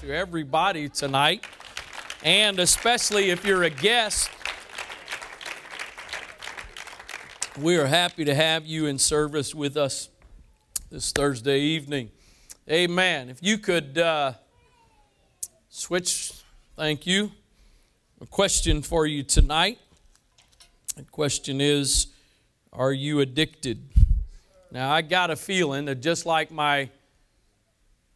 to everybody tonight, and especially if you're a guest. We are happy to have you in service with us this Thursday evening. Amen. If you could switch, thank you. A question for you tonight. The question is, are you addicted? Now, I got a feeling that just like my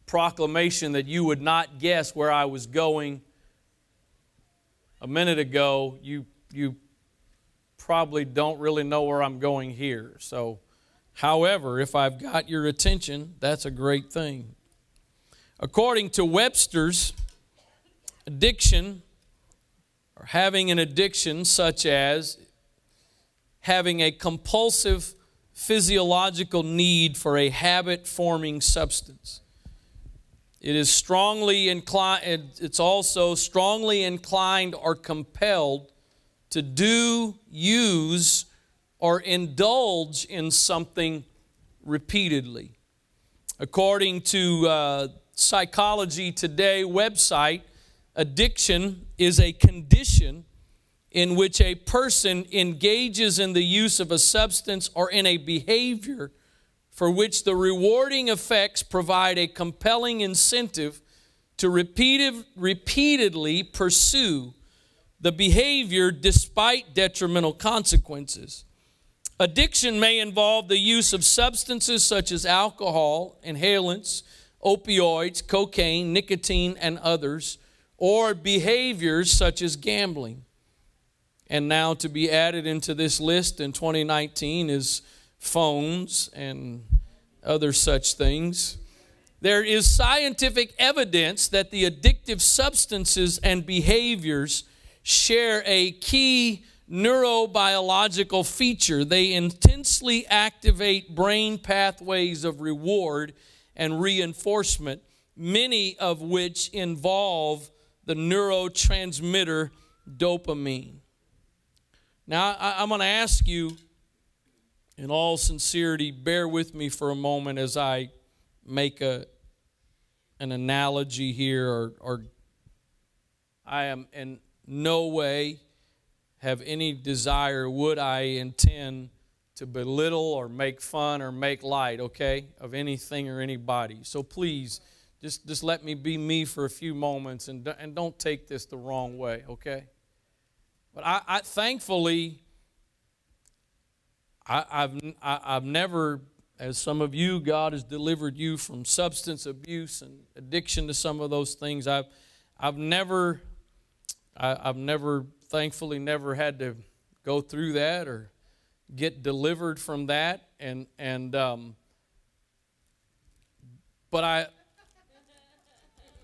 proclamation that you would not guess where I was going a minute ago, you probably don't really know where I'm going here. So, however, if I've got your attention, that's a great thing. According to Webster's, addiction, or having an addiction such as having a compulsive physiological need for a habit-forming substance. It is strongly inclined, it's also strongly inclined or compelled to do, use, or indulge in something repeatedly. According to Psychology Today website, addiction is a condition in which a person engages in the use of a substance or in a behavior for which the rewarding effects provide a compelling incentive to repeatedly pursue the behavior despite detrimental consequences. Addiction may involve the use of substances such as alcohol, inhalants, opioids, cocaine, nicotine, and others, or behaviors such as gambling. And now to be added into this list in 2019 is phones and other such things. There is scientific evidence that the addictive substances and behaviors share a key neurobiological feature. They intensely activate brain pathways of reward and reinforcement, many of which involve the neurotransmitter dopamine. Now, I'm going to ask you, in all sincerity, bear with me for a moment as I make an analogy here, or I am in no way have any desire, would I intend to belittle or make fun or make light, okay, of anything or anybody. So please, just let me be me for a few moments and don't take this the wrong way, okay? But I thankfully, I've never, as some of you, God has delivered you from substance abuse and addiction to some of those things. I've never, thankfully, never had to go through that or get delivered from that. But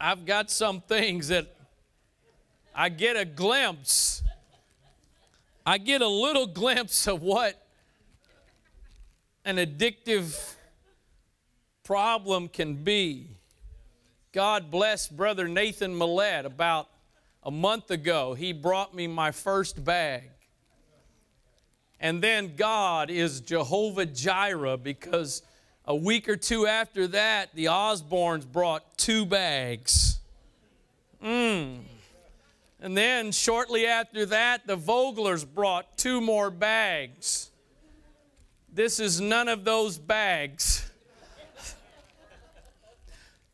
I've got some things that I get a glimpse. I get a little glimpse of what an addictive problem can be. God bless Brother Nathan Millett. About a month ago, he brought me my first bag. And then God is Jehovah Jireh, because a week or two after that, the Osbornes brought 2 bags. And then shortly after that, the Voglers brought 2 more bags. This is none of those bags.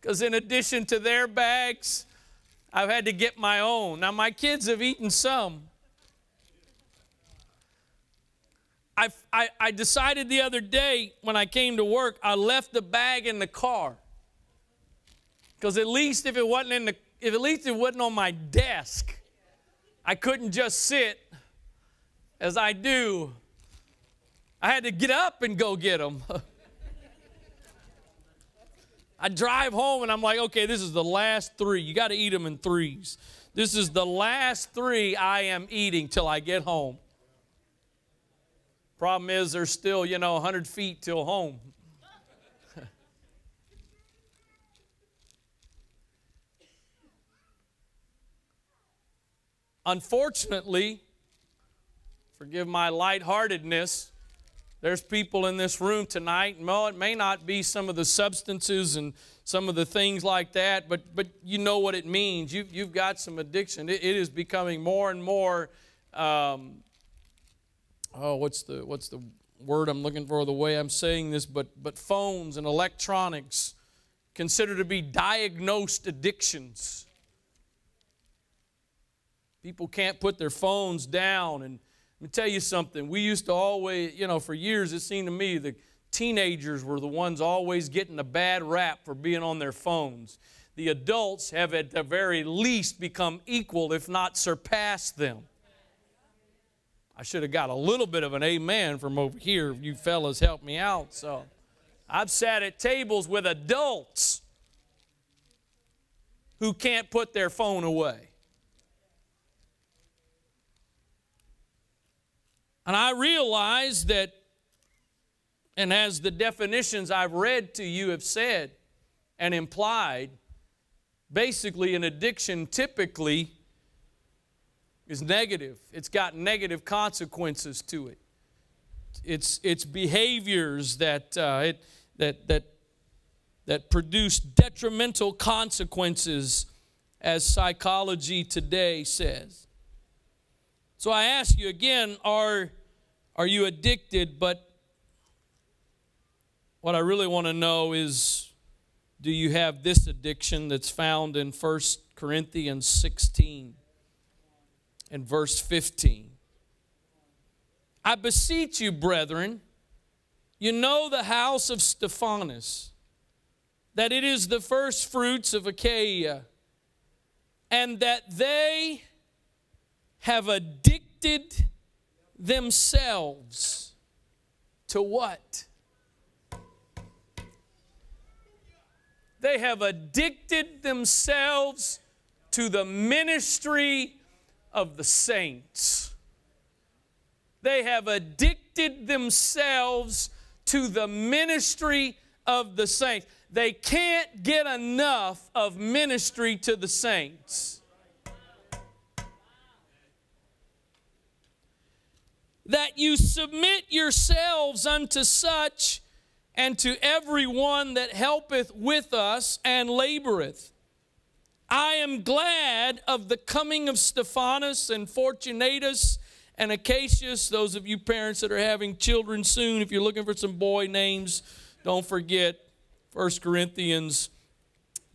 Because in addition to their bags, I've had to get my own. Now, my kids have eaten some. I decided the other day when I came to work, I left the bag in the car. Because at least if it wasn't on my desk, I couldn't just sit as I do. I had to get up and go get them. I drive home and I'm like, okay, this is the last 3. You got to eat them in 3s. This is the last 3 I am eating till I get home. Problem is, there's still, 100 feet till home. Unfortunately, forgive my lightheartedness, There's people in this room tonight, and it may not be some of the substances and some of the things like that, but you know what it means. You've got some addiction. It is becoming more and more, what's the word I'm looking for, the way I'm saying this, but phones and electronics considered to be diagnosed addictions. People can't put their phones down. And let me tell you something. We used to always, for years it seemed to me the teenagers were the ones always getting a bad rap for being on their phones. The adults have at the very least become equal, if not surpassed them. I should have got a little bit of an amen from over here. You fellas helped me out. So I've sat at tables with adults who can't put their phone away. And I realize that, and as the definitions I've read to you have said and implied, basically an addiction typically is negative. It's got negative consequences to it. It's behaviors that produce detrimental consequences, as psychology today says. So I ask you again, are you addicted? But what I really want to know is, do you have this addiction that's found in 1 Corinthians 16 and verse 15? I beseech you, brethren, you know the house of Stephanus, that it is the first fruits of Achaia, and that they have addicted themselves to what? They have addicted themselves to the ministry of the saints. They have addicted themselves to the ministry of the saints. They can't get enough of ministry to the saints. That you submit yourselves unto such, and to every one that helpeth with us and laboreth. I am glad of the coming of Stephanus and Fortunatus and Acacius. Those of you parents that are having children soon, if you're looking for some boy names, don't forget 1 Corinthians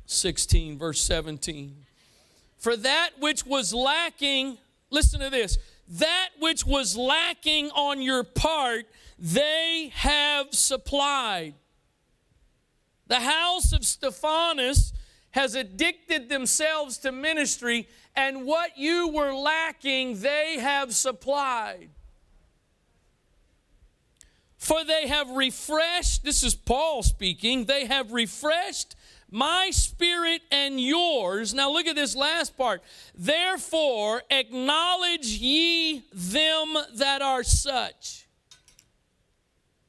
16, verse 17. For that which was lacking, listen to this, that which was lacking on your part, they have supplied. The house of Stephanus has addicted themselves to ministry, and what you were lacking, they have supplied. For they have refreshed, this is Paul speaking, they have refreshed my spirit and yours. Now look at this last part. Therefore acknowledge ye them that are such.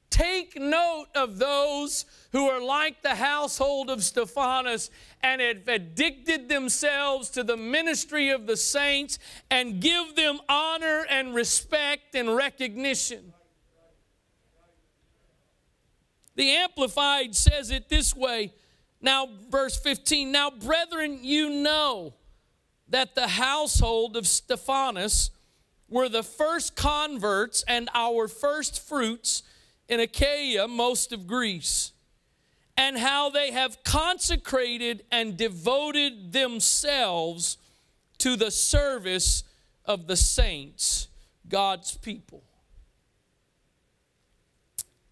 Take note of those who are like the household of Stephanus and have addicted themselves to the ministry of the saints, and give them honor and respect and recognition. The Amplified says it this way. Now, verse 15, now, brethren, you know that the household of Stephanus were the first converts and our first fruits in Achaia, most of Greece, and how they have consecrated and devoted themselves to the service of the saints, God's people.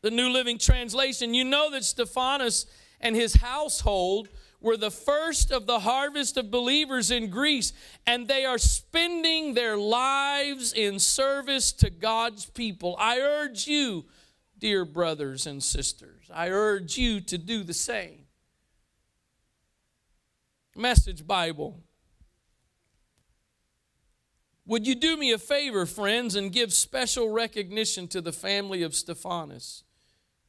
The New Living Translation, you know that Stephanus and his household were the first of the harvest of believers in Greece, and they are spending their lives in service to God's people. I urge you, dear brothers and sisters, I urge you to do the same. Message Bible. Would you do me a favor, friends, and give special recognition to the family of Stephanus?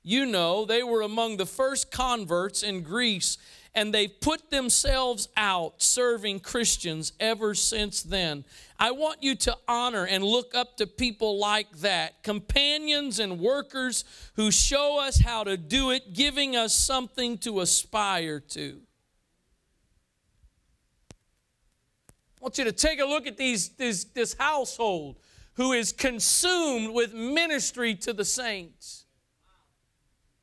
You know, they were among the first converts in Greece, and they've put themselves out serving Christians ever since then. I want you to honor and look up to people like that, companions and workers who show us how to do it, giving us something to aspire to. I want you to take a look at this household who is consumed with ministry to the saints.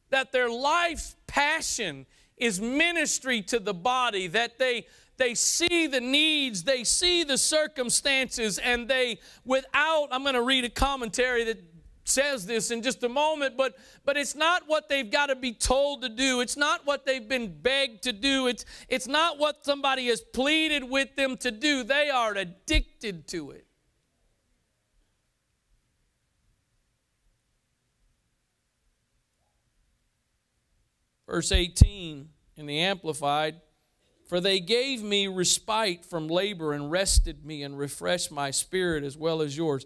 That their life's passion is ministry to the body, that they see the needs, they see the circumstances, and I'm going to read a commentary that says this in just a moment, but it's not what they've got to be told to do. It's not what they've been begged to do. It's not what somebody has pleaded with them to do. They are addicted to it. Verse 18 in the Amplified, for they gave me respite from labor and rested me and refreshed my spirit as well as yours.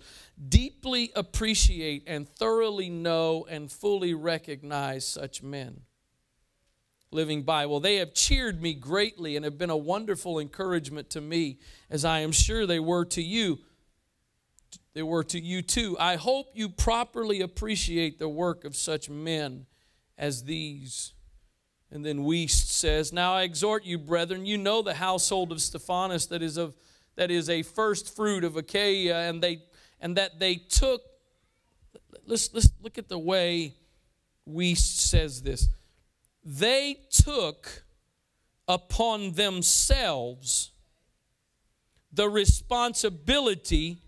Deeply appreciate and thoroughly know and fully recognize such men. Living Bible, they have cheered me greatly and have been a wonderful encouragement to me, as I am sure they were to you. They were to you too. I hope you properly appreciate the work of such men as these. And then Wiest says, now I exhort you, brethren, you know the household of Stephanas that is a first fruit of Achaia, and that they took, let's look at the way Wiest says this. They took upon themselves the responsibility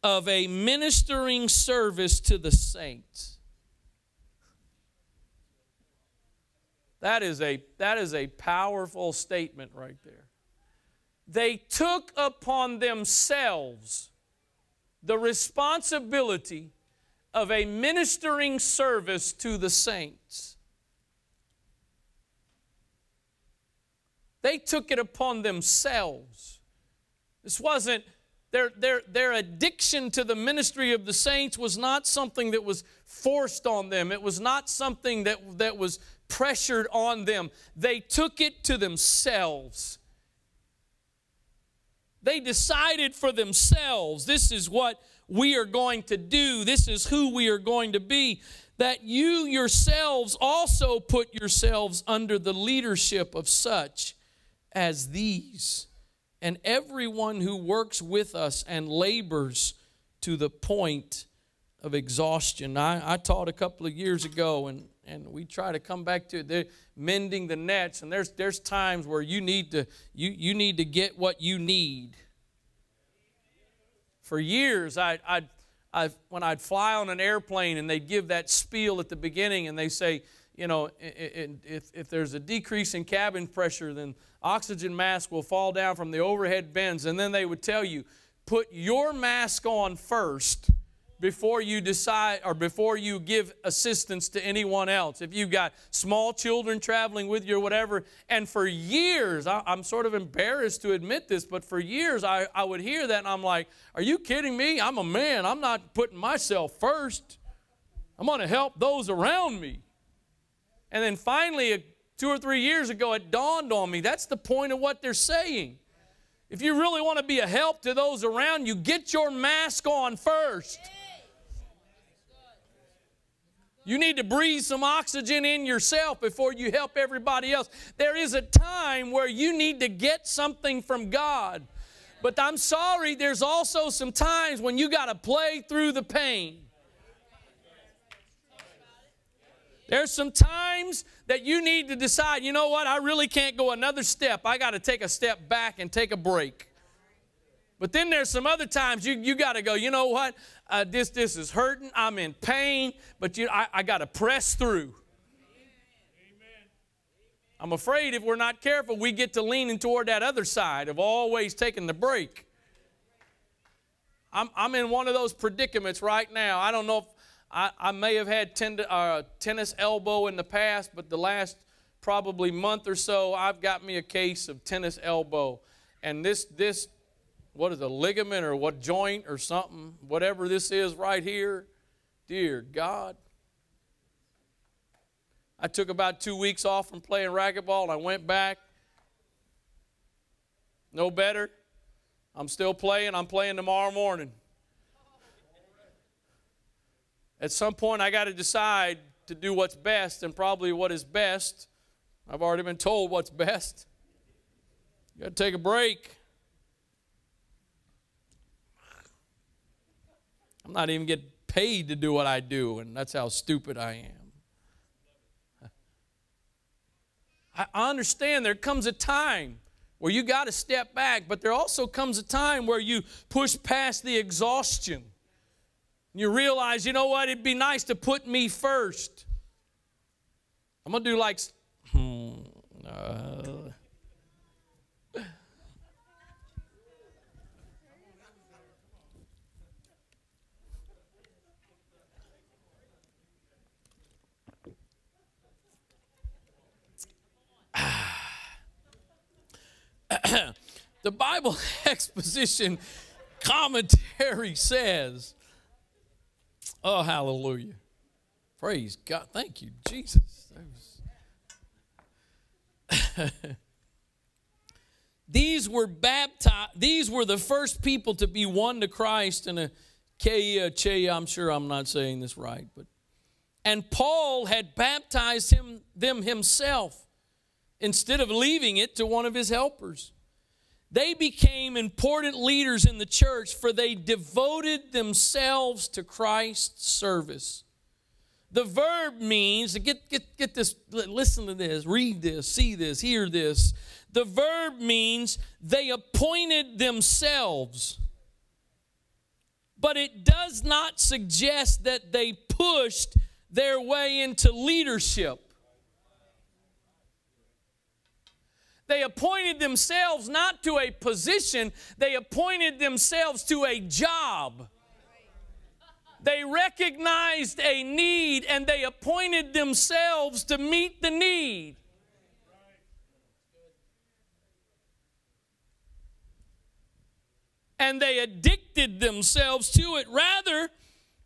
of a ministering service to the saints. That is a powerful statement right there. They took upon themselves the responsibility of a ministering service to the saints. They took it upon themselves. This wasn't, their addiction to the ministry of the saints was not something that was forced on them. It was not something that was pressured on them. They took it to themselves. They decided for themselves, this is what we are going to do. This is who we are going to be. That you yourselves also put yourselves under the leadership of such as these, and everyone who works with us and labors to the point of exhaustion. I taught a couple of years ago, and we try to come back to it. Mending the nets, and there's times where you need to get what you need. For years, when I'd fly on an airplane and they'd give that spiel at the beginning, and they say, you know, if there's a decrease in cabin pressure, then oxygen mask will fall down from the overhead bins, and then they would tell you, put your mask on first before you decide or before you give assistance to anyone else. If you've got small children traveling with you or whatever. And for years, I'm sort of embarrassed to admit this, but for years I would hear that and I'm like, are you kidding me? I'm a man. I'm not putting myself first. I'm going to help those around me. And then finally, 2 or 3 years ago, it dawned on me, that's the point of what they're saying. If you really want to be a help to those around you, get your mask on first. You need to breathe some oxygen in yourself before you help everybody else. There is a time where you need to get something from God. But I'm sorry, there's also some times when you got to play through the pain. There's some times that you need to decide, you know what, I really can't go another step. I got to take a step back and take a break. But then there's some other times you got to go, you know what, this is hurting, I'm in pain, but I got to press through. I'm afraid if we're not careful, we get to leaning toward that other side of always taking the break. I'm in one of those predicaments right now. I don't know if I may have had tennis elbow in the past, but the last probably month or so, I've got me a case of tennis elbow. And this what is a ligament or what joint or something, whatever this is right here, dear God. I took about 2 weeks off from playing racquetball, and I went back. No better. I'm still playing. I'm playing tomorrow morning. At some point, I got to decide to do what's best, and probably what is best, I've already been told what's best. You got to take a break. I'm not even getting paid to do what I do, and that's how stupid I am. I understand there comes a time where you got to step back, but there also comes a time where you push past the exhaustion. You realize, you know what, it'd be nice to put me first. I'm going to do like, the Bible exposition commentary says, oh, hallelujah. Praise God. Thank you, Jesus. These were baptized. These were the first people to be won to Christ in a I'm sure I'm not saying this right, and Paul had baptized them himself instead of leaving it to one of his helpers. They became important leaders in the church, for they devoted themselves to Christ's service. The verb means, get this, listen to this, read this, see this, hear this. The verb means they appointed themselves. But it does not suggest that they pushed their way into leadership. They appointed themselves not to a position, they appointed themselves to a job. They recognized a need and they appointed themselves to meet the need. And they addicted themselves to it. Rather,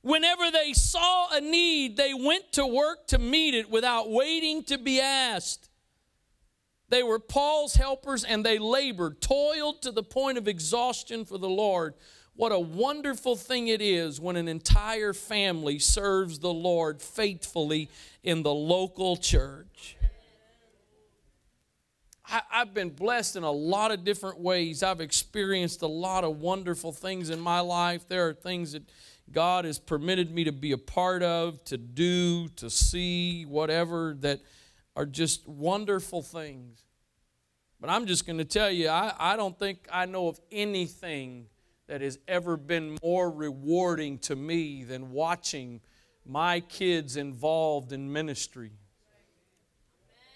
whenever they saw a need, they went to work to meet it without waiting to be asked. They were Paul's helpers, and they labored, toiled to the point of exhaustion for the Lord. What a wonderful thing it is when an entire family serves the Lord faithfully in the local church. I've been blessed in a lot of different ways. I've experienced a lot of wonderful things in my life. There are things that God has permitted me to be a part of, to do, to see, whatever, that are just wonderful things. But I'm just going to tell you, I don't think I know of anything that has ever been more rewarding to me than watching my kids involved in ministry.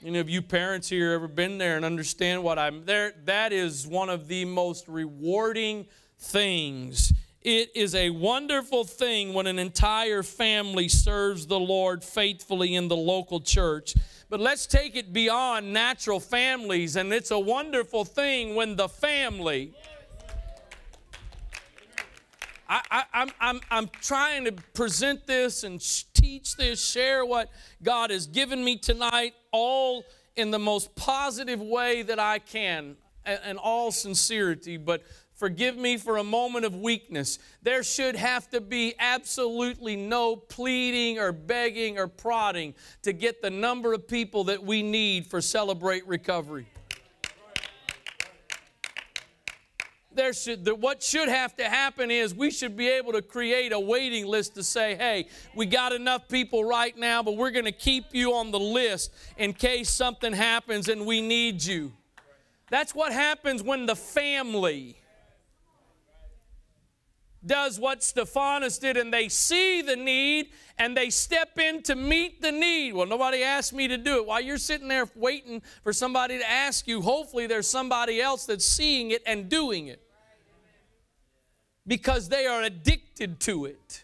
Any of you parents here ever been there and understand what I'm there? That is one of the most rewarding things. It is a wonderful thing when an entire family serves the Lord faithfully in the local church. But let's take it beyond natural families, and it's a wonderful thing when the family... I'm trying to present this and teach this, share what God has given me tonight, all in the most positive way that I can, and all sincerity. But forgive me for a moment of weakness. There should have to be absolutely no pleading or begging or prodding to get the number of people that we need for Celebrate Recovery. What should have to happen is we should be able to create a waiting list to say, hey, we got enough people right now, but we're going to keep you on the list in case something happens and we need you. That's what happens when the family does what Stephanus did, and they see the need and they step in to meet the need. Well, nobody asked me to do it. While you're sitting there waiting for somebody to ask you, hopefully there's somebody else that's seeing it and doing it, because they are addicted to it.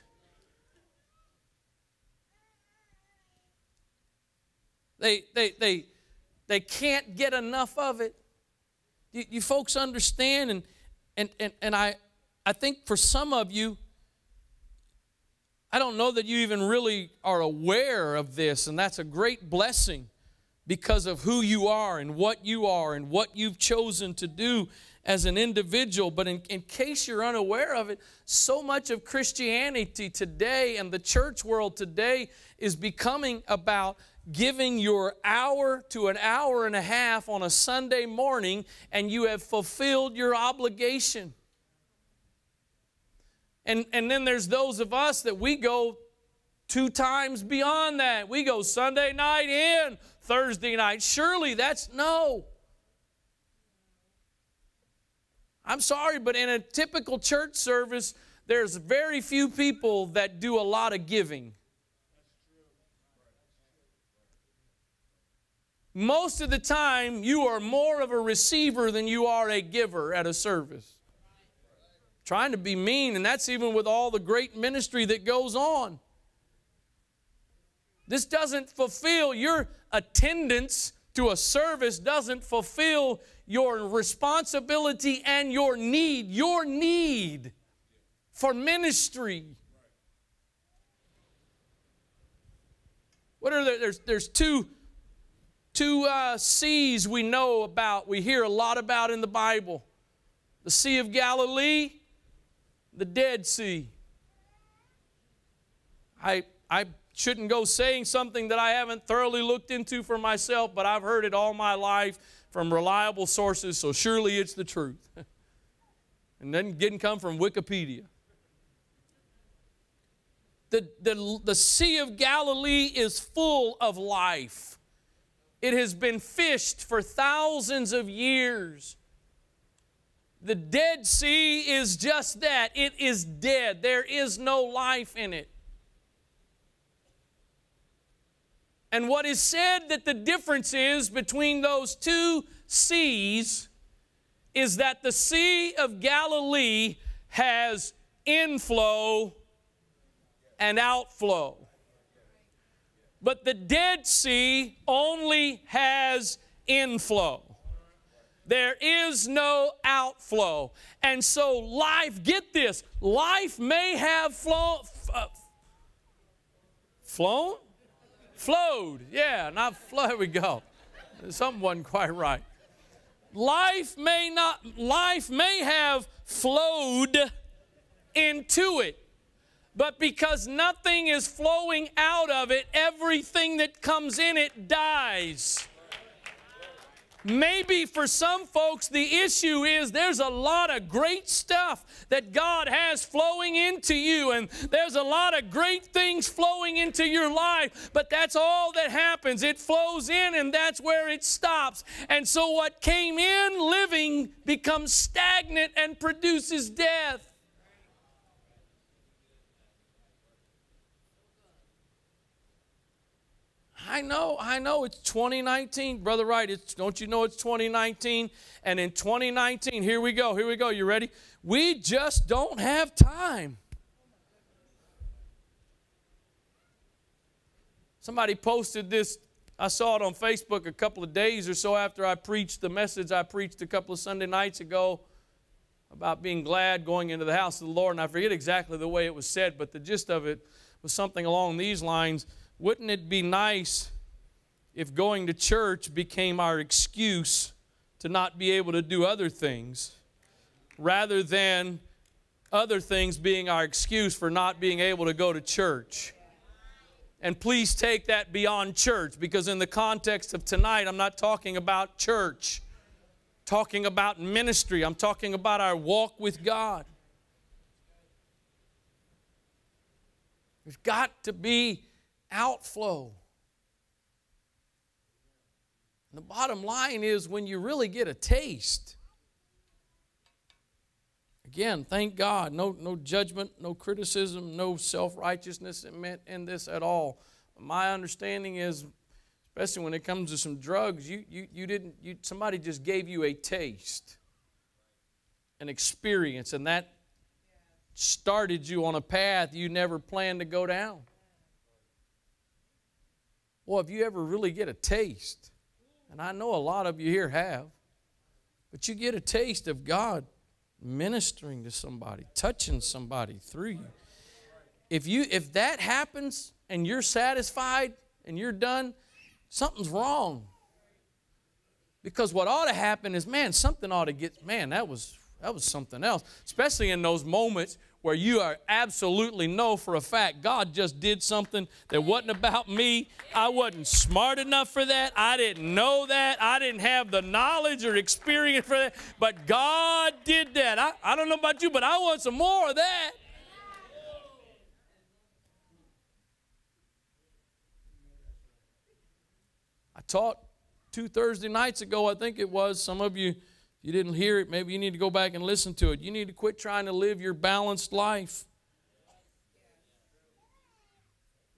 They can't get enough of it. You folks understand? And I think for some of you, I don't know that you even really are aware of this, and that's a great blessing because of who you are and what you've chosen to do as an individual. But in case you're unaware of it, so much of Christianity today and the church world today is becoming about giving your hour to an hour and a half on a Sunday morning, and you have fulfilled your obligation. And then there's those of us that we go 2 times beyond that. We go Sunday night in, Thursday night. Surely that's no. I'm sorry, but in a typical church service, there's very few people that do a lot of giving. Most of the time, you are more of a receiver than you are a giver at a service. Trying to be mean, and that's even with all the great ministry that goes on. This doesn't fulfill your attendance to a service, doesn't fulfill your responsibility and your need for ministry. What are there's two seas we know about, we hear a lot about in the Bible. The Sea of Galilee, the Dead Sea. I shouldn't go saying something that I haven't thoroughly looked into for myself, but I've heard it all my life from reliable sources, so surely it's the truth. And then didn't come from Wikipedia. The Sea of Galilee is full of life. It has been fished for thousands of years. The Dead Sea is just that. It is dead. There is no life in it. And what is said that the difference is between those two seas is that the Sea of Galilee has inflow and outflow. But the Dead Sea only has inflow. There is no outflow. And so life, get this, life may have flowed. Flowed. Yeah, not flow. There we go. Something wasn't quite right. Life may have flowed into it. But because nothing is flowing out of it, everything that comes in it dies. Maybe for some folks the issue is there's a lot of great stuff that God has flowing into you, and there's a lot of great things flowing into your life, but that's all that happens. It flows in and that's where it stops. And so what came in living becomes stagnant and produces death. I know it's 2019. Brother Wright, don't you know it's 2019? And in 2019, here we go. You ready? We just don't have time. Somebody posted this. I saw it on Facebook a couple of days or so after I preached the message I preached a couple of Sunday nights ago about being glad going into the house of the Lord. And I forget exactly the way it was said, but the gist of it was something along these lines. Wouldn't it be nice if going to church became our excuse to not be able to do other things, rather than other things being our excuse for not being able to go to church? And please take that beyond church, because in the context of tonight, I'm not talking about church. I'm talking about ministry. I'm talking about our walk with God. There's got to be outflow. And the bottom line is, when you really get a taste, again, thank God, no judgment, no criticism, no self-righteousness in this at all. My understanding is, especially when it comes to some drugs, somebody just gave you a taste, an experience, and that started you on a path you never planned to go down. Well, if you ever really get a taste, and I know a lot of you here have, but you get a taste of God ministering to somebody, touching somebody through you, If that happens and you're satisfied and you're done, something's wrong. Because what ought to happen is, man, something ought to get, man, that was something else. Especially in those moments where you are absolutely know for a fact God just did something that wasn't about me. I wasn't smart enough for that. I didn't know that. I didn't have the knowledge or experience for that. But God did that. I don't know about you, but I want some more of that. I taught 2 Thursday nights ago, I think it was. Some of you, if you didn't hear it, maybe you need to go back and listen to it. You need to quit trying to live your balanced life.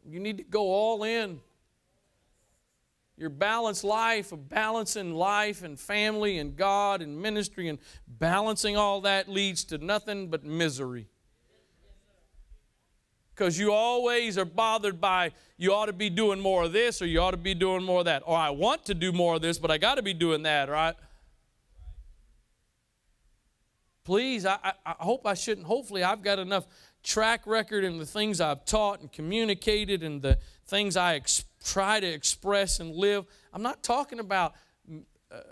You need to go all in. Your balanced life of balancing life and family and God and ministry and balancing all that leads to nothing but misery. Because you always are bothered by, you ought to be doing more of this, or you ought to be doing more of that. Or I want to do more of this, but I got to be doing that, right? Please, I hope I shouldn't. Hopefully I've got enough track record in the things I've taught and communicated and the things I try to express and live. I'm not talking about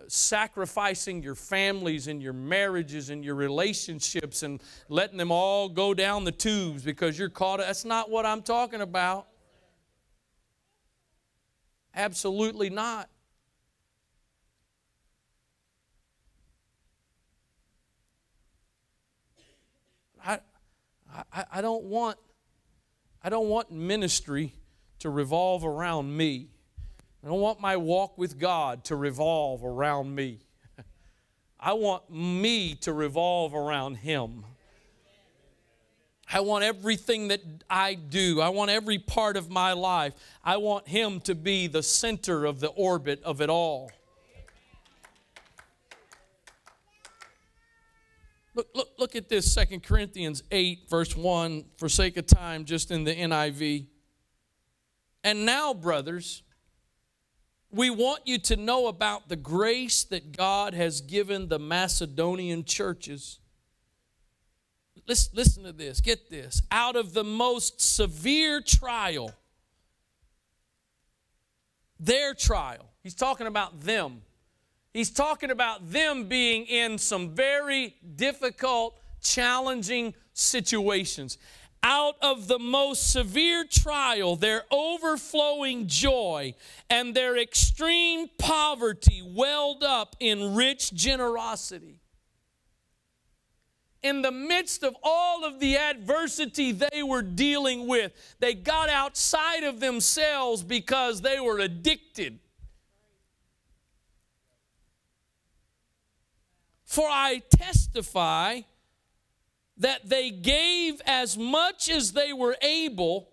sacrificing your families and your marriages and your relationships and letting them all go down the tubes because you're caught. That's not what I'm talking about. Absolutely not. I don't want ministry to revolve around me. I don't want my walk with God to revolve around me. I want me to revolve around Him. I want everything that I do. I want every part of my life. I want Him to be the center of the orbit of it all. Look at this, 2 Corinthians 8, verse 1, for sake of time, just in the NIV. And now, brothers, we want you to know about the grace that God has given the Macedonian churches. Listen to this, get this. Out of the most severe trial, their trial, he's talking about them. He's talking about them being in some very difficult, challenging situations. Out of the most severe trial, their overflowing joy and their extreme poverty welled up in rich generosity. In the midst of all of the adversity they were dealing with, they got outside of themselves because they were addicted. For I testify that they gave as much as they were able,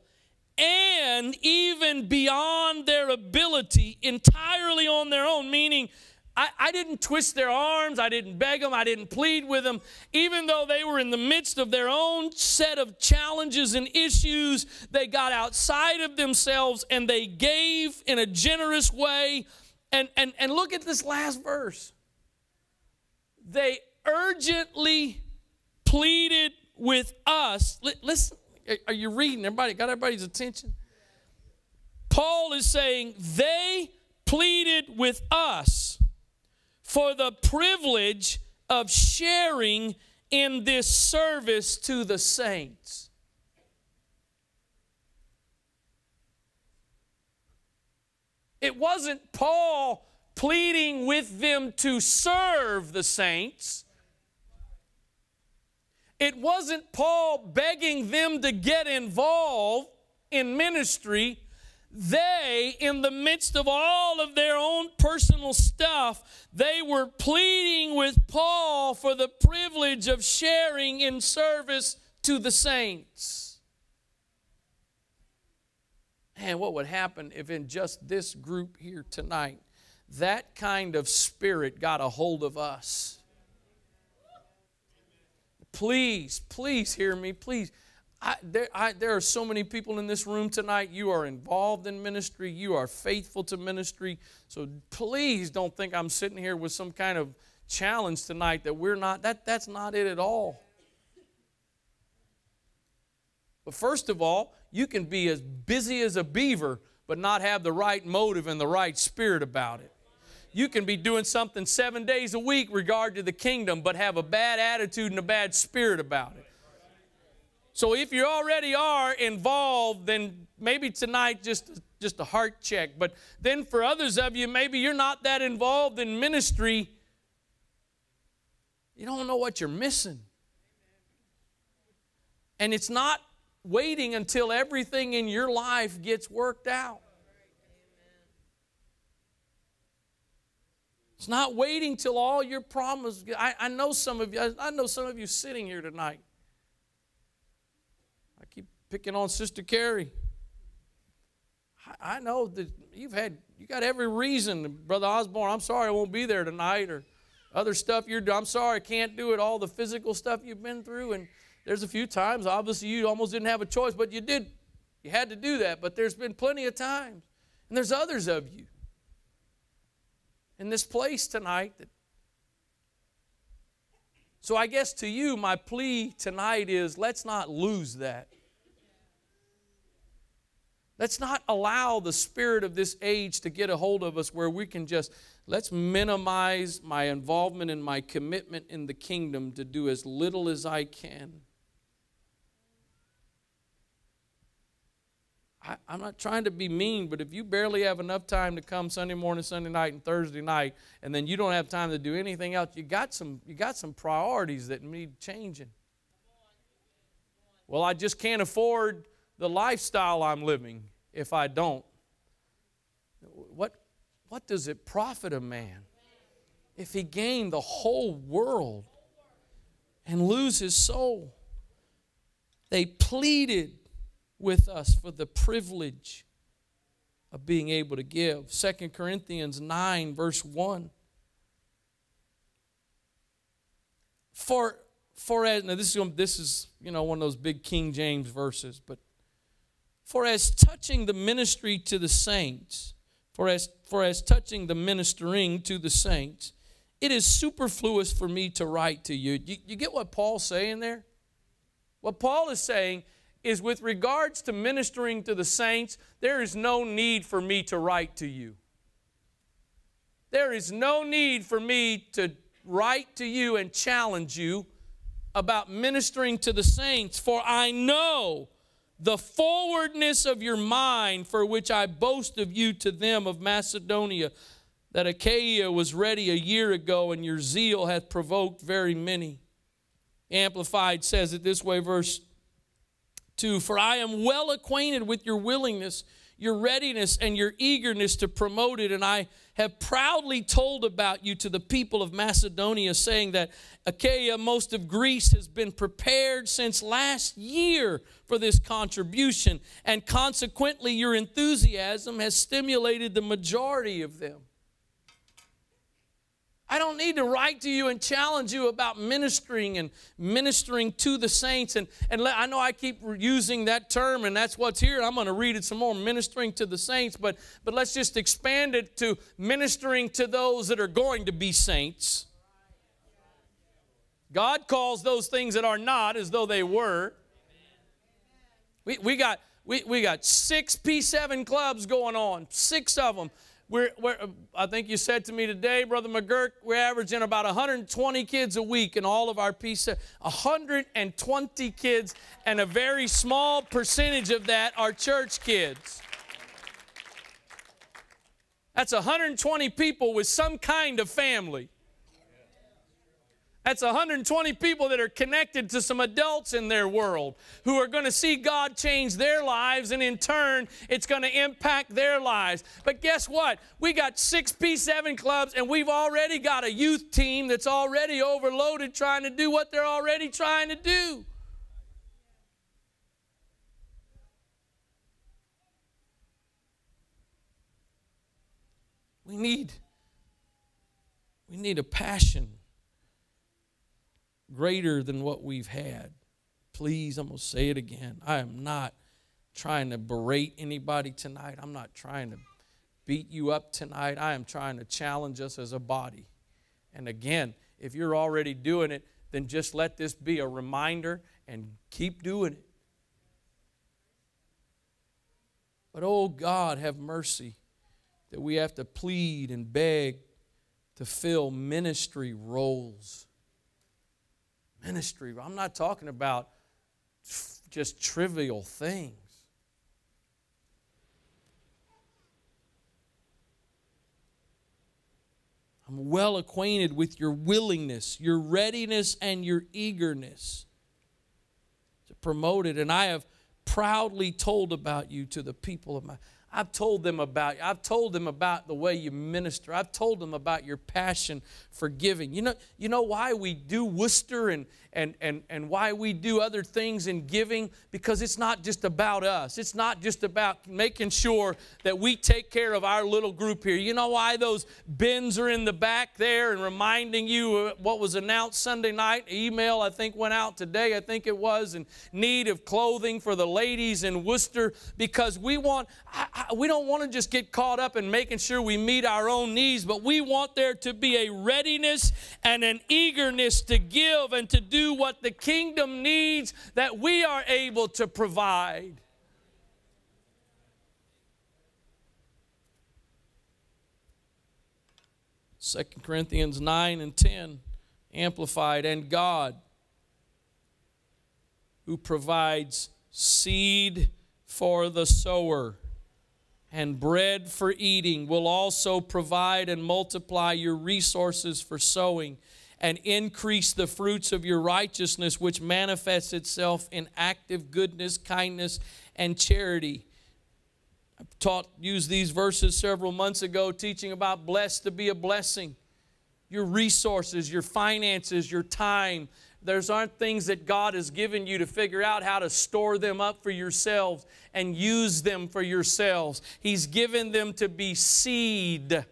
and even beyond their ability, entirely on their own. Meaning, I didn't twist their arms, I didn't beg them, I didn't plead with them. Even though they were in the midst of their own set of challenges and issues, they got outside of themselves and they gave in a generous way. And look at this last verse. They urgently pleaded with us. Listen, are you reading? Everybody got everybody's attention? Paul is saying they pleaded with us for the privilege of sharing in this service to the saints. It wasn't Paul pleading with them to serve the saints. It wasn't Paul begging them to get involved in ministry. They, in the midst of all of their own personal stuff, they were pleading with Paul for the privilege of sharing in service to the saints. And what would happen if in just this group here tonight, that kind of spirit got a hold of us? Please, please hear me, please. There are so many people in this room tonight. You are involved in ministry. You are faithful to ministry. So please don't think I'm sitting here with some kind of challenge tonight that we're not. That's not it at all. But first of all, you can be as busy as a beaver, but not have the right motive and the right spirit about it. You can be doing something 7 days a week regard to the kingdom, but have a bad attitude and a bad spirit about it. So if you already are involved, then maybe tonight just a heart check. But then for others of you, maybe you're not that involved in ministry. You don't know what you're missing. And it's not waiting until everything in your life gets worked out. It's not waiting till all your problems. I know some of you sitting here tonight. I keep picking on Sister Carrie. I know that you got every reason, Brother Osborne, I'm sorry I won't be there tonight, or other stuff I'm sorry I can't do it, all the physical stuff you've been through. And there's a few times, obviously, you almost didn't have a choice, but you did. You had to do that. But there's been plenty of times. And there's others of you in this place tonight. So I guess to you, my plea tonight is, let's not lose that. Let's not allow the spirit of this age to get a hold of us where we can let's minimize my involvement and my commitment in the kingdom to do as little as I can. I'm not trying to be mean, but if you barely have enough time to come Sunday morning, Sunday night, and Thursday night, and then you don't have time to do anything else, you got some priorities that need changing. Well, I just can't afford the lifestyle I'm living if I don't. What does it profit a man if he gain the whole world and lose his soul? They pleaded with us for the privilege of being able to give. 2 Corinthians 9, verse 1. For as, now this is one of those big King James verses, but for as touching the ministry to the saints, for as touching the ministering to the saints, it is superfluous for me to write to you. You get what Paul's saying there? What Paul is saying is, with regards to ministering to the saints, there is no need for me to write to you. There is no need for me to write to you and challenge you about ministering to the saints, for I know the forwardness of your mind, for which I boast of you to them of Macedonia, that Achaia was ready a year ago, and your zeal hath provoked very many. Amplified says it this way, verse 2, for I am well acquainted with your willingness, your readiness, and your eagerness to promote it, and I have proudly told about you to the people of Macedonia, saying that Achaia, most of Greece, has been prepared since last year for this contribution, and consequently your enthusiasm has stimulated the majority of them. I don't need to write to you and challenge you about ministering and ministering to the saints. And I know I keep using that term, and that's what's here. I'm going to read it some more, ministering to the saints. But let's just expand it to ministering to those that are going to be saints. God calls those things that are not as though they were. We got 6 P7 clubs going on, 6 of them. I think you said to me today, Brother McGurk, we're averaging about 120 kids a week in all of our P7. 120 kids, and a very small percentage of that are church kids. That's 120 people with some kind of family. That's 120 people that are connected to some adults in their world who are going to see God change their lives, and in turn, it's going to impact their lives. But guess what? We got 6 P7 clubs, and we've already got a youth team that's already overloaded trying to do what they're already trying to do. We need a passion greater than what we've had. Please, I'm going to say it again. I am not trying to berate anybody tonight. I'm not trying to beat you up tonight. I am trying to challenge us as a body. And again, if you're already doing it, then just let this be a reminder and keep doing it. But oh God, have mercy that we have to plead and beg to fill ministry roles. Ministry, I'm not talking about just trivial things. I'm well acquainted with your willingness, your readiness, and your eagerness to promote it. And I have proudly told about you to the people of my... I've told them about you. I've told them about the way you minister. I've told them about your passion for giving. You know why we do Worcester and why we do other things in giving? Because it's not just about us. It's not just about making sure that we take care of our little group here. You know why those bins are in the back there and reminding you what was announced Sunday night? Email, I think, went out today, I think it was, in need of clothing for the ladies in Worcester, because we want... we don't want to just get caught up in making sure we meet our own needs, but we want there to be a readiness and an eagerness to give and to do what the kingdom needs that we are able to provide. Second Corinthians 9 and 10, Amplified, and God, who provides seed for the sower and bread for eating, will also provide and multiply your resources for sowing and increase the fruits of your righteousness, which manifests itself in active goodness, kindness, and charity. I've used these verses several months ago, teaching about blessed to be a blessing. Your resources, your finances, your time. Those aren't things that God has given you to figure out how to store them up for yourselves and use them for yourselves. He's given them to be seed.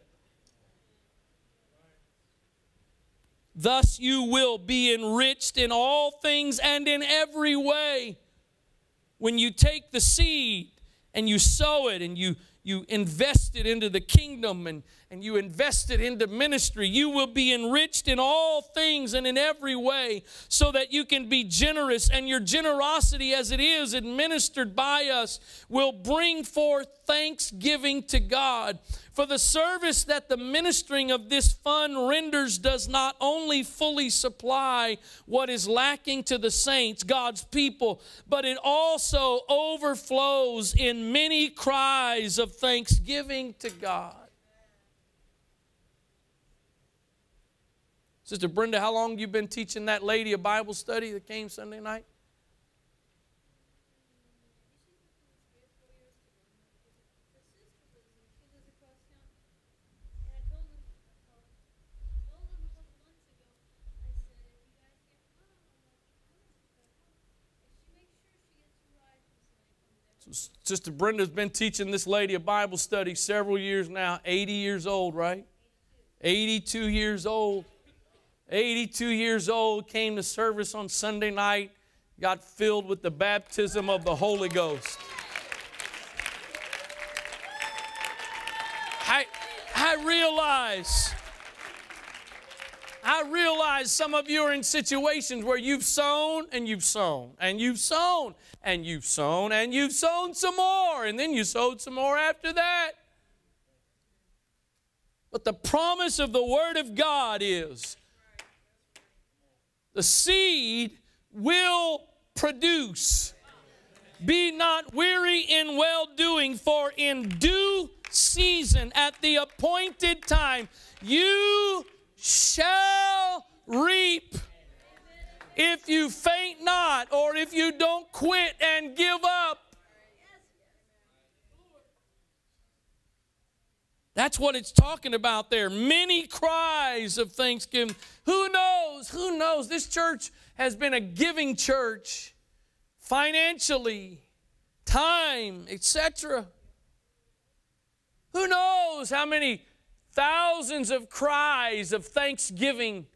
Thus you will be enriched in all things and in every way. When you take the seed and you sow it and you invest it into the kingdom and you invest it into ministry, you will be enriched in all things and in every way, so that you can be generous, and your generosity as it is administered by us will bring forth thanksgiving to God. For the service that the ministering of this fund renders does not only fully supply what is lacking to the saints, God's people, but it also overflows in many cries of thanksgiving to God. Sister Brenda, how long have you been teaching that lady a Bible study that came Sunday night? Sister Brenda's been teaching this lady a Bible study several years now. 80 years old, right? 82 years old. 82 years old, came to service on Sunday night, got filled with the baptism of the Holy Ghost. I realize some of you are in situations where you've sown and you've sown and you've sown and you've sown and you've sown some more, and then you sowed some more after that. But the promise of the Word of God is the seed will produce. Be not weary in well-doing, for in due season, at the appointed time, you shall reap. If you faint not, or if you don't quit and give up. That's what it's talking about there. Many cries of thanksgiving. Who knows? Who knows? This church has been a giving church, financially, time, etc. Who knows how many thousands of cries of thanksgiving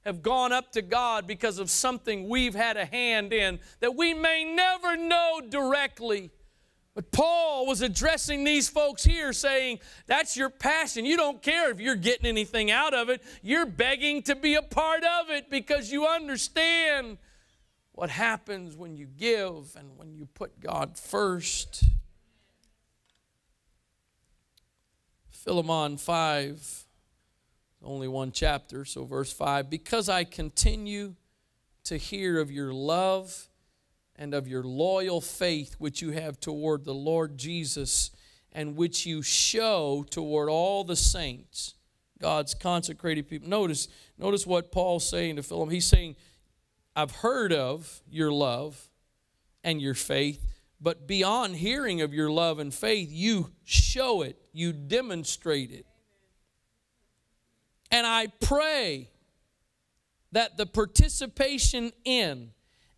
have gone up to God because of something we've had a hand in that we may never know directly. But Paul was addressing these folks here, saying, that's your passion. You don't care if you're getting anything out of it. You're begging to be a part of it because you understand what happens when you give and when you put God first. Philemon 5, only one chapter, so verse 5. Because I continue to hear of your love and of your loyal faith which you have toward the Lord Jesus, and which you show toward all the saints, God's consecrated people. Notice what Paul's saying to Philemon. He's saying, I've heard of your love and your faith, but beyond hearing of your love and faith, you show it, you demonstrate it. And I pray that the participation in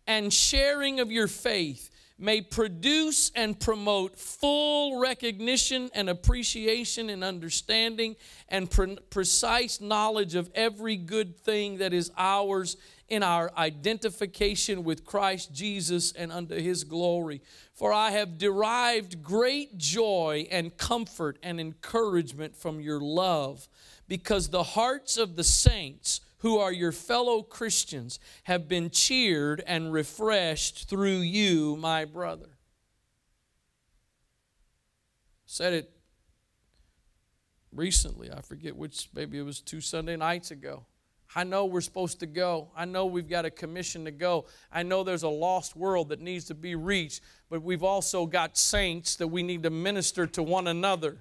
and sharing of your faith may produce and promote full recognition and appreciation and understanding and precise knowledge of every good thing that is ours in our identification with Christ Jesus and unto His glory. For I have derived great joy and comfort and encouragement from your love, because the hearts of the saints who are your fellow Christians have been cheered and refreshed through you, my brother. Said it recently. I forget which, maybe it was 2 Sunday nights ago. I know we're supposed to go. I know we've got a commission to go. I know there's a lost world that needs to be reached, but we've also got saints that we need to minister to one another.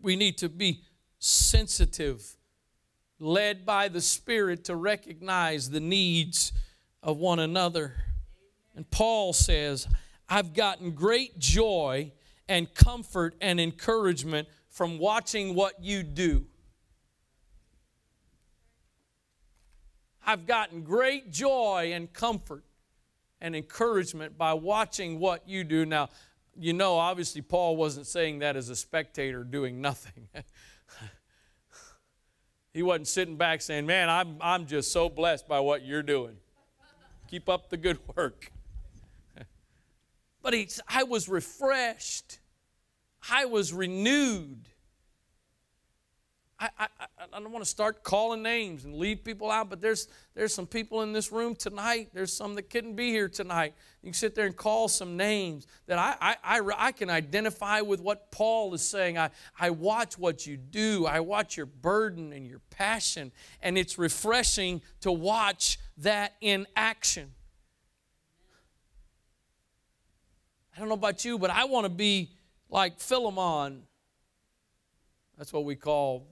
We need to be sensitive, led by the Spirit to recognize the needs of one another. And Paul says, I've gotten great joy and comfort and encouragement from watching what you do. I've gotten great joy and comfort and encouragement by watching what you do. Now, you know, obviously Paul wasn't saying that as a spectator doing nothing. He wasn't sitting back saying, man, I'm just so blessed by what you're doing. Keep up the good work. But I was refreshed. I was renewed. I don't want to start calling names and leave people out, but there's some people in this room tonight. There's some that couldn't be here tonight. You can sit there and call some names that I can identify with what Paul is saying. I watch what you do. I watch your burden and your passion, and it's refreshing to watch that in action. I don't know about you, but I want to be like Philemon. That's what we call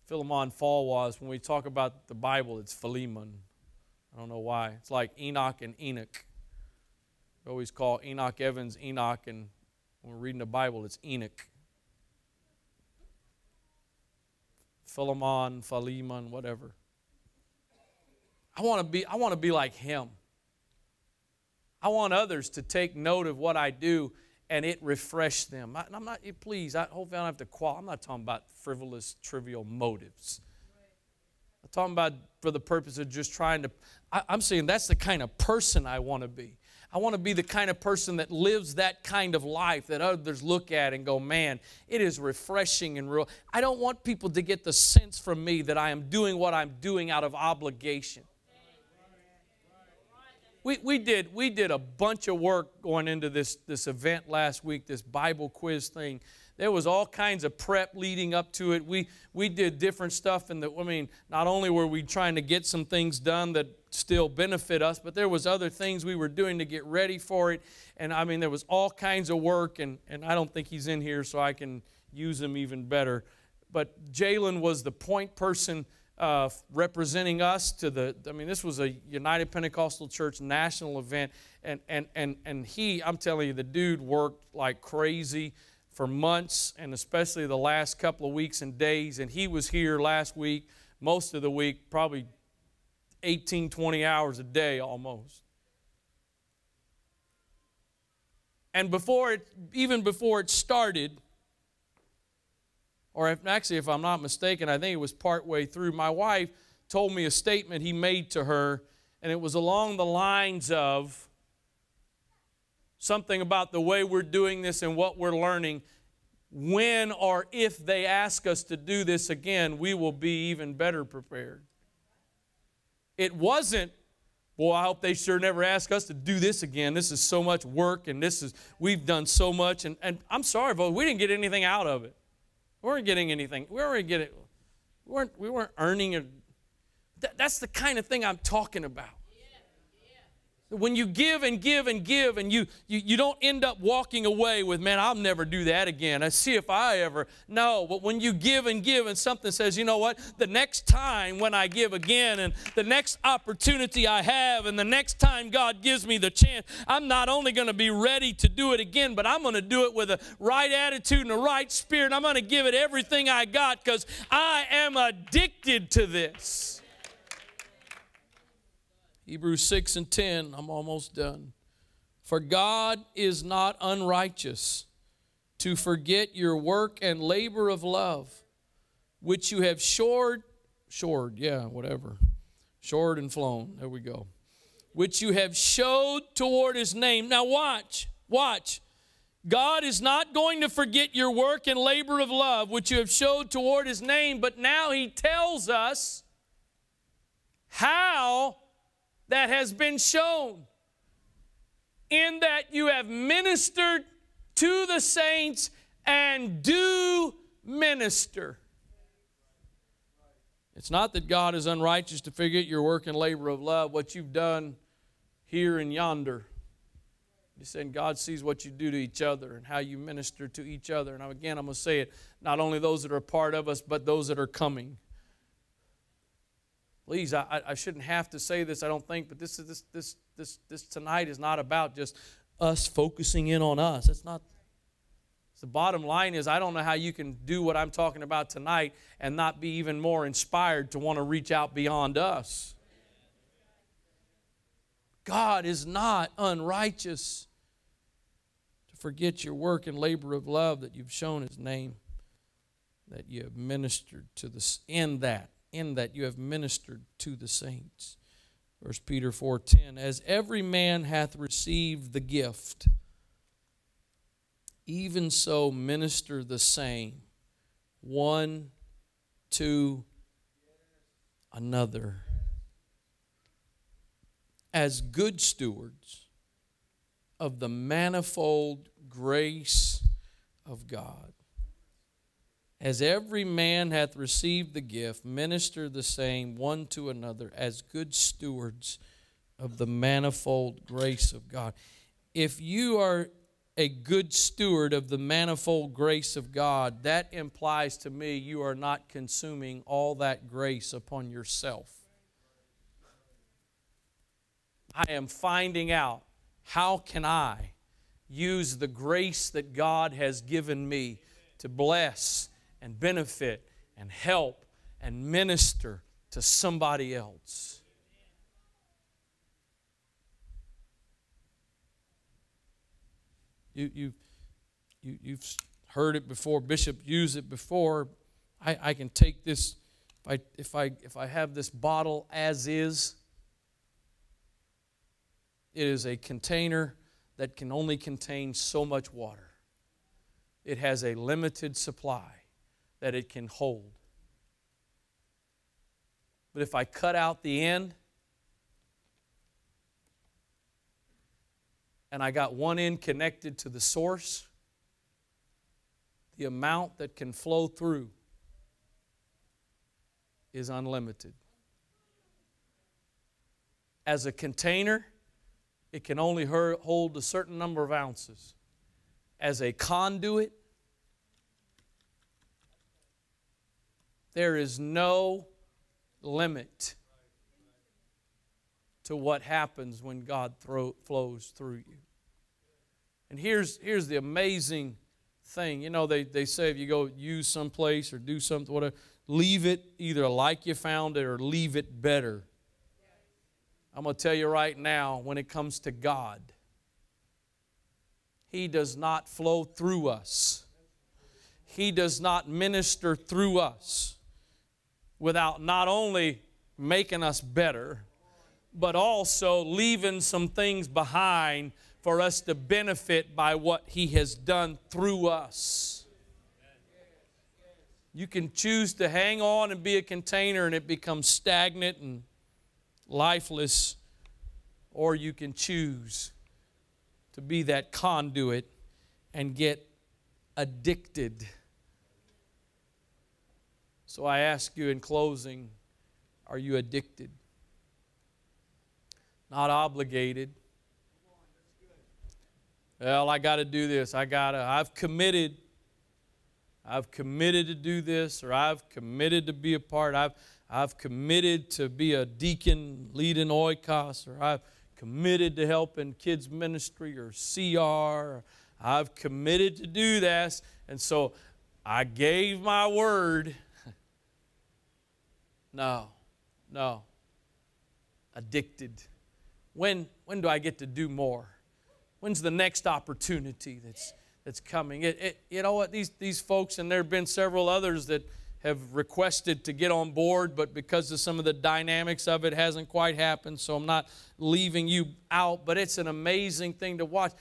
Philemon fall was. When we talk about the Bible, it's Philemon. I don't know why. It's like Enoch and Enoch. We always call Enoch Evans Enoch, and when we're reading the Bible, it's Enoch. Philemon, whatever. I want to be like him. I want others to take note of what I do and it refreshed them. I'm not, please, hopefully I don't have to I'm not talking about frivolous, trivial motives. I'm talking about for the purpose of just trying to, I'm saying that's the kind of person I want to be. I want to be the kind of person that lives that kind of life that others look at and go, man, it is refreshing and real. I don't want people to get the sense from me that I am doing what I'm doing out of obligation. We did a bunch of work going into this event last week, this Bible quiz thing. There was all kinds of prep leading up to it. We did different stuff, and not only were we trying to get some things done that still benefit us, but there was other things we were doing to get ready for it. And there was all kinds of work, and I don't think he's in here, so I can use him even better. But Jalen was the point person representing us to this was a United Pentecostal Church national event, and I'm telling you, the dude worked like crazy for months, and especially the last couple of weeks and days, and he was here last week, most of the week, probably 18, 20 hours a day almost. And even before it started, or if I'm not mistaken, I think it was partway through, my wife told me a statement he made to her, and it was along the lines of something about the way we're doing this and what we're learning. When or if they ask us to do this again, we will be even better prepared. It wasn't Boy, I hope they sure never ask us to do this again. This is so much work, and we've done so much. And I'm sorry, but we didn't get anything out of it. We weren't getting anything. We weren't earning it. That's the kind of thing I'm talking about. When you give and give and give, and you don't end up walking away with, man, I'll never do that again. I see if I ever. No, but when you give and give, and something says, you know what, the next time when I give again, and the next opportunity I have, and the next time God gives me the chance, I'm not only going to be ready to do it again, but I'm going to do it with a right attitude and a right spirit. I'm going to give it everything I got, because I am addicted to this. Hebrews 6 and 10, I'm almost done. For God is not unrighteous to forget your work and labor of love, which you have shored and flown. There we go. Which you have showed toward His name. Now watch. God is not going to forget your work and labor of love, which you have showed toward His name, but now He tells us how that has been shown, in that you have ministered to the saints and do minister. It's not that God is unrighteous to forget your work and labor of love, what you've done here and yonder. He's saying God sees what you do to each other and how you minister to each other. And again, I'm going to say it, not only those that are a part of us, but those that are coming. Please, I shouldn't have to say this, I don't think, but this tonight is not about just us focusing in on us. It's not. The bottom line is, I don't know how you can do what I'm talking about tonight and not be even more inspired to want to reach out beyond us. God is not unrighteous to forget your work and labor of love that you've shown His name, that you have ministered to the in that you have ministered to the saints. 1 Peter 4:10, as every man hath received the gift, even so minister the same, one to another, as good stewards of the manifold grace of God. As every man hath received the gift, minister the same one to another as good stewards of the manifold grace of God. If you are a good steward of the manifold grace of God, that implies to me you are not consuming all that grace upon yourself. I am finding out, how can I use the grace that God has given me to bless and benefit and help and minister to somebody else. You've heard it before. Bishop used it before. I can take this, if I have this bottle as is, it is a container that can only contain so much water. It has a limited supply that it can hold. But if I cut out the end, and I got one end connected to the source, the amount that can flow through is unlimited. As a container, it can only hold a certain number of ounces. As a conduit, there is no limit to what happens when God flows through you. And here's the amazing thing. You know, they say if you go use someplace or do something, whatever, leave it either like you found it or leave it better. I'm going to tell you right now, when it comes to God, He does not flow through us. He does not minister through us without not only making us better, but also leaving some things behind for us to benefit by what He has done through us. You can choose to hang on and be a container and it becomes stagnant and lifeless, or you can choose to be that conduit and get addicted. So I ask you in closing, are you addicted? Not obligated. Well, I got to do this. I've committed to do this, or I've committed to be a part. I've committed to be a deacon leading oikos, or I've committed to help in kids ministry or CR. Or I've committed to do this, and so I gave my word. No. Addicted. When do I get to do more? When's the next opportunity that's coming? You know what? These folks, and there have been several others that have requested to get on board, but because of some of the dynamics of it, hasn't quite happened, so I'm not leaving you out. But it's an amazing thing to watch.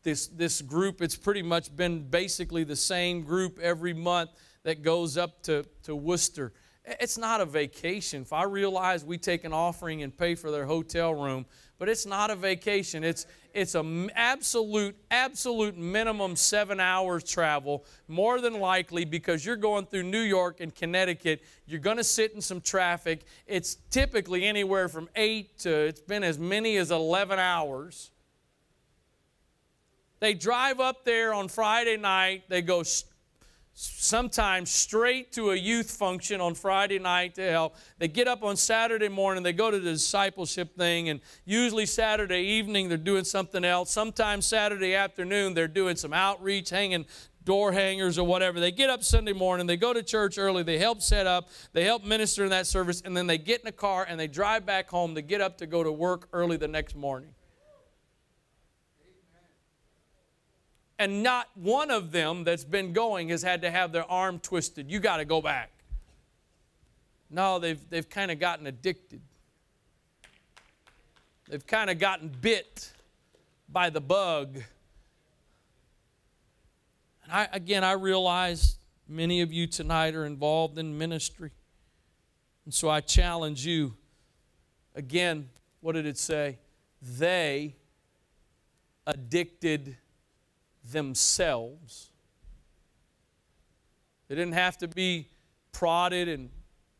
This group, it's pretty much been basically the same group every month that goes up to Worcester. It's not a vacation. If I realize we take an offering and pay for their hotel room, but it's not a vacation. It's an absolute minimum 7 hours travel, more than likely, because you're going through New York and Connecticut. You're going to sit in some traffic. It's typically anywhere from 8 to, it's been as many as 11 hours. They drive up there on Friday night. They go sometimes straight to a youth function on Friday night to help. They get up on Saturday morning, they go to the discipleship thing, and usually Saturday evening they're doing something else. Sometimes Saturday afternoon they're doing some outreach, hanging door hangers or whatever. They get up Sunday morning, they go to church early, they help set up, they help minister in that service, and then they get in a car and they drive back home to get up to go to work early the next morning. And not one of them that's been going has had to have their arm twisted. You got to go back. No, they've kind of gotten addicted. They've kind of gotten bit by the bug. And I realize many of you tonight are involved in ministry. And so I challenge you, again, what did it say? They addicted themselves. They didn't have to be prodded and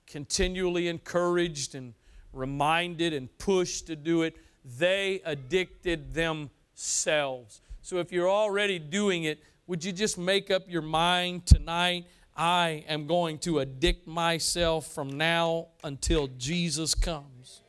continually encouraged and reminded and pushed to do it. They addicted themselves. So if you're already doing it, would you just make up your mind tonight? I am going to addict myself from now until Jesus comes.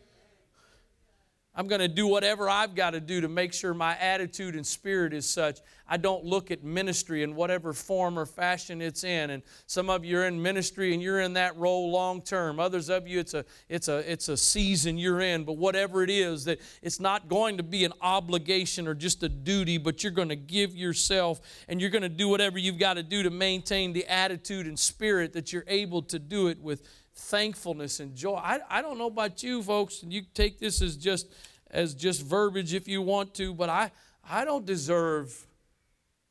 I'm going to do whatever I've got to do to make sure my attitude and spirit is such. I don't look at ministry in whatever form or fashion it's in. And some of you are in ministry and you're in that role long term. Others of you, it's a season you're in. But whatever it is, that it's not going to be an obligation or just a duty, but you're going to give yourself and you're going to do whatever you've got to do to maintain the attitude and spirit that you're able to do it with thankfulness and joy. I don't know about you folks, and you take this as just verbiage if you want to, but I don't deserve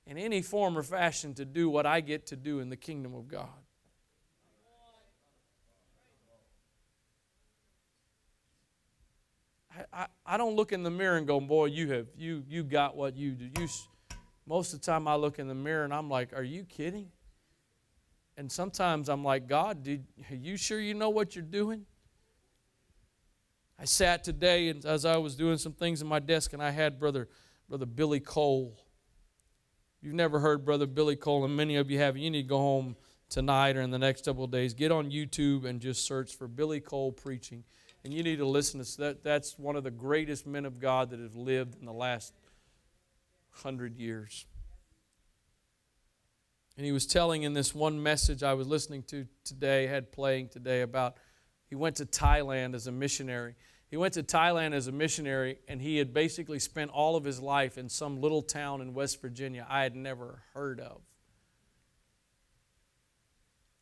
in any form or fashion to do what I get to do in the kingdom of God. I don't look in the mirror and go, boy, you got what you do. Most of the time I look in the mirror and I'm like, are you kidding? And sometimes I'm like, God, are you sure you know what you're doing? I sat today and as I was doing some things in my desk, and I had Brother Billy Cole. If you've never heard Brother Billy Cole, and many of you have, you need to go home tonight or in the next couple of days. Get on YouTube and just search for Billy Cole preaching. And you need to listen to that. That's one of the greatest men of God that have lived in the last 100 years. And he was telling in this one message I was listening to today, had playing today, about he went to Thailand as a missionary. He went to Thailand as a missionary, and he had basically spent all of his life in some little town in West Virginia I had never heard of.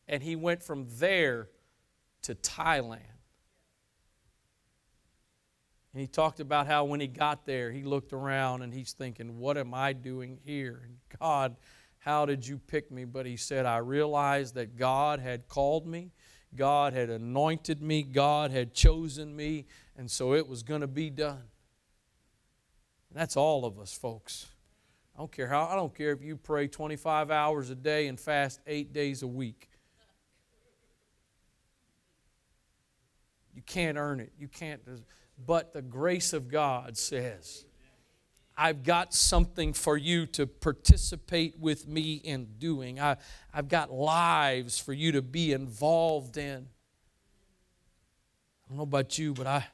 And he went from there to Thailand. And he talked about how when he got there, he looked around and he's thinking, what am I doing here? And God, how did you pick me? But he said, I realized that God had called me. God had anointed me. God had chosen me. And so it was going to be done. And that's all of us, folks. I don't care if you pray 25 hours a day and fast 8 days a week. You can't earn it. You can't. But the grace of God says, I've got something for you to participate with me in doing. I've got lives for you to be involved in. I don't know about you, but I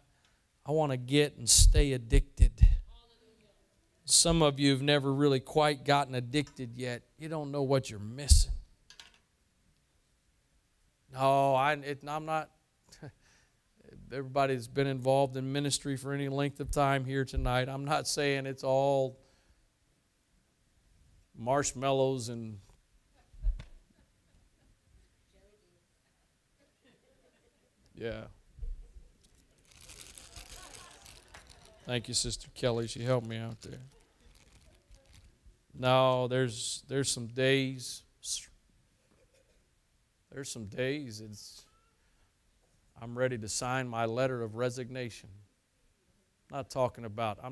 want to get and stay addicted. Some of you have never really quite gotten addicted yet. You don't know what you're missing. No, I'm not. Everybody that's been involved in ministry for any length of time here tonight, I'm not saying it's all marshmallows and yeah. Thank you, Sister Kelly. She helped me out there. No, there's some days. There's some days I'm ready to sign my letter of resignation. I'm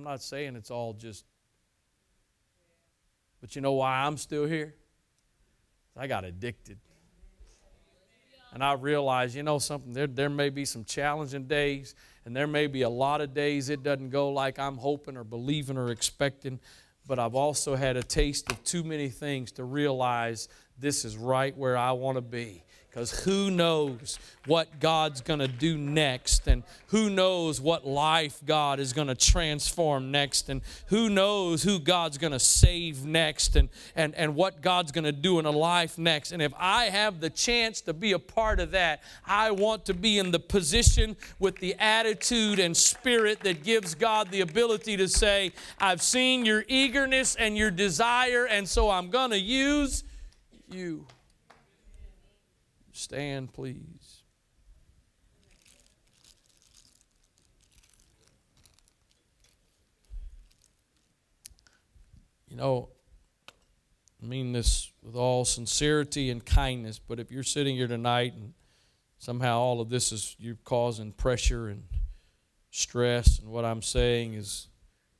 not saying it's all just, but you know why I'm still here? I got addicted. And I realized, you know something, there may be some challenging days, and there may be a lot of days it doesn't go like I'm hoping or believing or expecting, but I've also had a taste of too many things to realize this is right where I want to be. Because who knows what God's going to do next, and who knows what life God is going to transform next, and who knows who God's going to save next, and what God's going to do in a life next. And if I have the chance to be a part of that, I want to be in the position with the attitude and spirit that gives God the ability to say, I've seen your eagerness and your desire, and so I'm going to use you. Stand, please. You know, I mean this with all sincerity and kindness, but if you're sitting here tonight and somehow all of this is you causing pressure and stress, and what I'm saying is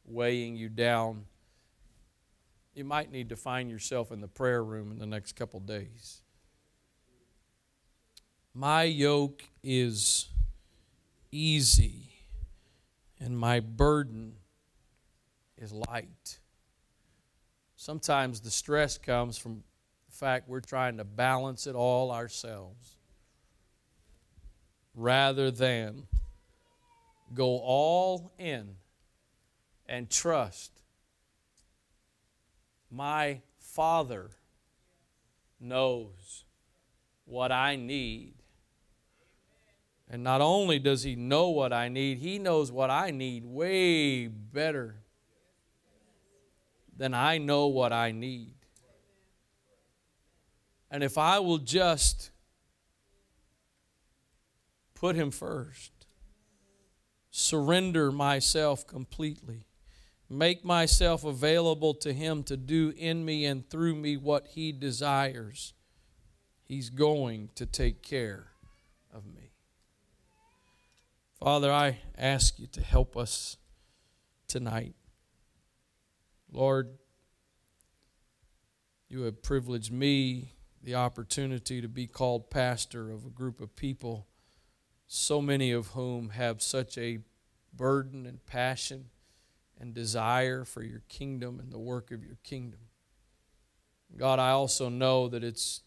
weighing you down, you might need to find yourself in the prayer room in the next couple days. My yoke is easy, and my burden is light. Sometimes the stress comes from the fact we're trying to balance it all ourselves, rather than go all in and trust my Father knows what I need. And not only does He know what I need, He knows what I need way better than I know what I need. And if I will just put Him first, surrender myself completely, make myself available to Him to do in me and through me what He desires, He's going to take care of me. Father, I ask You to help us tonight. Lord, You have privileged me the opportunity to be called pastor of a group of people, so many of whom have such a burden and passion and desire for Your kingdom and the work of Your kingdom. God, I also know that it's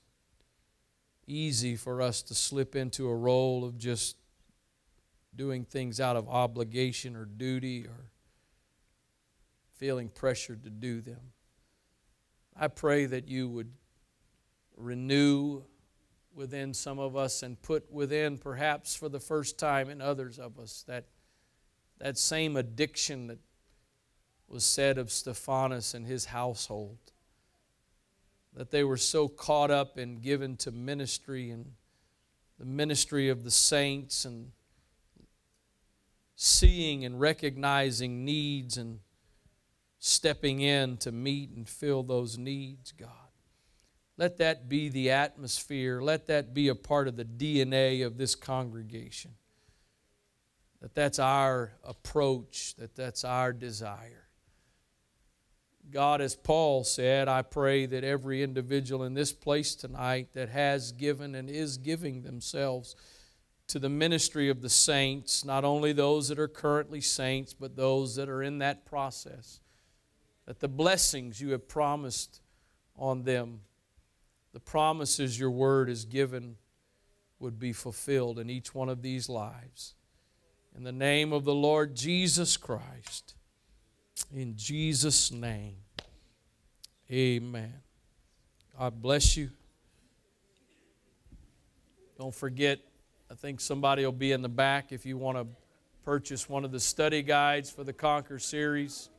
easy for us to slip into a role of just doing things out of obligation or duty or feeling pressured to do them. I pray that You would renew within some of us and put within, perhaps for the first time in others of us, that same addiction that was said of Stephanus and his household, that they were so caught up and given to ministry and the ministry of the saints and seeing and recognizing needs and stepping in to meet and fill those needs, God. Let that be the atmosphere. Let that be a part of the DNA of this congregation. That's our approach, that's our desire. God, as Paul said, I pray that every individual in this place tonight that has given and is giving themselves to the ministry of the saints, not only those that are currently saints, but those that are in that process, that the blessings you have promised on them, the promises your word has given, would be fulfilled in each one of these lives. In the name of the Lord Jesus Christ, in Jesus' name, amen. God bless you. Don't forget, I think somebody will be in the back if you want to purchase one of the study guides for the Conquer series.